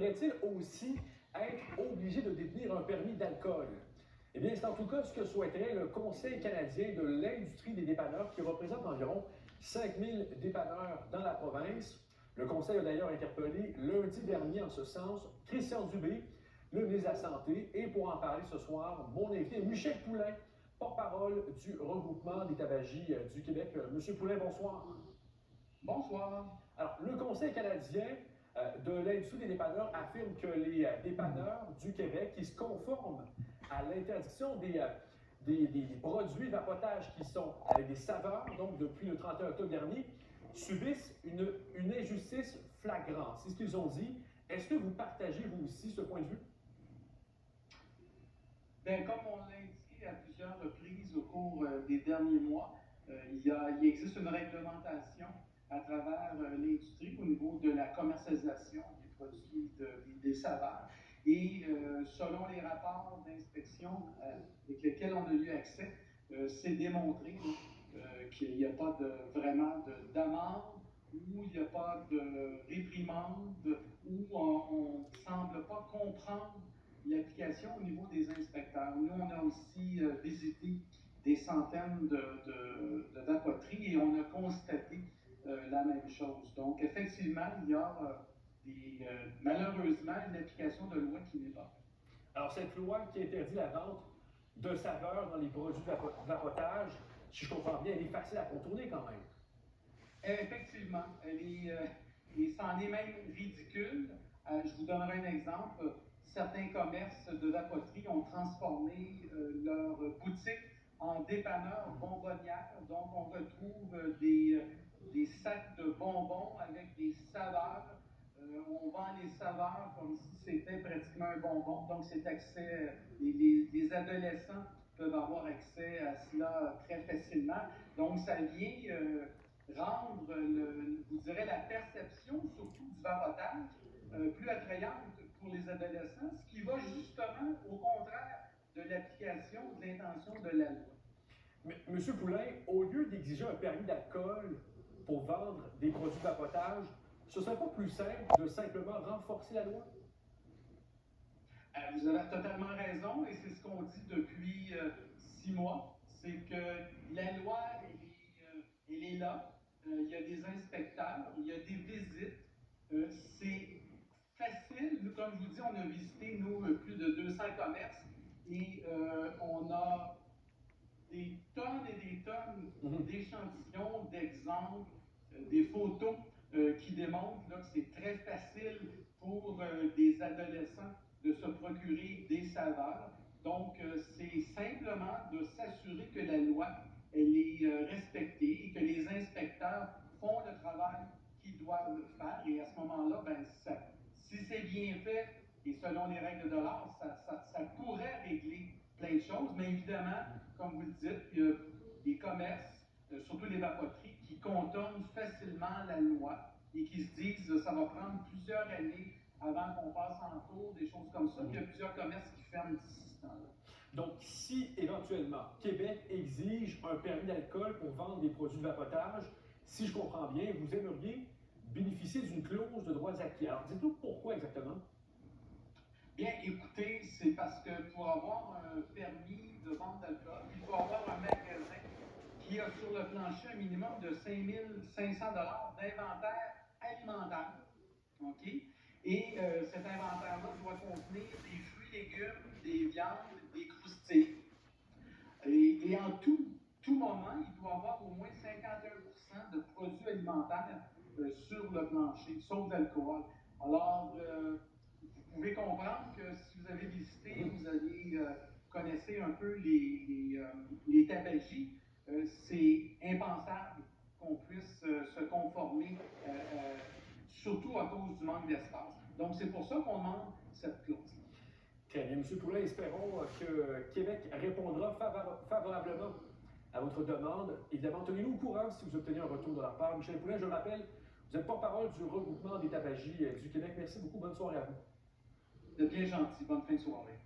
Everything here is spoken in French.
devrait-il aussi être obligé de détenir un permis d'alcool? Eh bien, c'est en tout cas ce que souhaiterait le Conseil canadien de l'industrie des dépanneurs, qui représente environ 5000 dépanneurs dans la province. Le Conseil a d'ailleurs interpellé lundi dernier en ce sens Christian Dubé, le ministre de la Santé. Et pour en parler ce soir, mon invité est Michel Poulain, porte-parole du regroupement des tabagies du Québec. Monsieur Poulain, bonsoir. Bonsoir. Alors, le Conseil canadien de l'industrie des dépanneurs affirme que les dépanneurs du Québec qui se conforment à l'interdiction des produits vapotage qui sont avec des saveurs, donc depuis le 31 octobre dernier, subissent une injustice flagrante. C'est ce qu'ils ont dit. Est-ce que vous partagez, vous aussi, ce point de vue? Bien, comme on l'a indiqué à plusieurs reprises au cours des derniers mois, il existe une réglementation à travers l'industrie au niveau de la commercialisation des produits des saveurs. Et selon les rapports d'inspection avec lesquels on a eu accès, c'est démontré qu'il n'y a pas vraiment d'amende, où il n'y a pas de réprimande, où on ne semble pas comprendre l'application au niveau des inspecteurs. Nous, on a aussi visité des centaines de vapoteries et on a constaté la même chose. Donc, effectivement, il y a malheureusement une application de loi qui n'est pas faite. Alors, cette loi qui interdit la vente de saveurs dans les produits de vapotage, si je comprends bien, elle est facile à contourner quand même. Effectivement, c'en est même ridicule. Je vous donnerai un exemple. Certains commerces de vapoterie ont transformé leur boutique en dépanneur bonbonnière. Donc, on retrouve des sacs de bonbons avec des saveurs. On vend les saveurs comme si c'était pratiquement un bonbon. Donc, c'est accès, les adolescents peuvent avoir accès à cela très facilement. Donc, ça vient rendre, vous direz, la perception, surtout du vapotage, plus attrayante pour les adolescents, ce qui va justement au contraire de l'application, de l'intention de la loi. Mais, Monsieur Poulain, au lieu d'exiger un permis d'alcool pour vendre des produits de vapotage, ce ne serait pas plus simple de simplement renforcer la loi? Vous avez totalement raison, et c'est ce qu'on dit depuis 6 mois, c'est que la loi, elle est là, il y a des inspecteurs, il y a des visites, c'est facile. Nous, comme je vous dis, on a visité, nous, plus de 200 commerces, et on a des tonnes et des tonnes d'échantillons, d'exemples, des photos qui démontrent là, que c'est très facile pour des adolescents de se procurer des saveurs. Donc, c'est simplement de s'assurer que la loi elle est respectée et que les inspecteurs font le travail qu'ils doivent faire. Et à ce moment-là, ben, si c'est bien fait et selon les règles de l'art, ça pourrait régler plein de choses. Mais évidemment, comme vous le dites, il y a des commerces, surtout les vapoteries, qui contournent facilement la loi et qui se disent que ça va prendre plusieurs années avant qu'on passe en cours, des choses comme ça. Puis il y a plusieurs commerces qui ferment d'ici ce temps-là. Donc, si éventuellement Québec exige un permis d'alcool pour vendre des produits de vapotage, si je comprends bien, vous aimeriez bénéficier d'une clause de droits acquis. Alors, dites-nous pourquoi exactement? Bien, écoutez, c'est parce que pour avoir un permis de vente d'alcool, il faut avoir un magasin qui a sur le plancher un minimum de 5 500 d'inventaire alimentaire. OK? Et cet inventaire-là doit contenir des fruits, légumes, des viandes, des croustilles. Et en tout moment, il doit avoir au moins 51% de produits alimentaires sur le plancher, sauf d'alcool. Alors, vous pouvez comprendre que si vous avez visité, vous avez connaissez un peu les tabagies, c'est impensable qu'on puisse se conformer, surtout à cause du manque d'espace. Donc, c'est pour ça qu'on demande cette clause. Très bien, M. Poulain, espérons que Québec répondra favorablement à votre demande. Évidemment, tenez-nous au courant si vous obtenez un retour de leur part. Michel Poulain, je le rappelle, vous êtes porte-parole du regroupement des tabagies du Québec. Merci beaucoup, bonne soirée à vous. C'est bien gentil, bonne fin de soirée.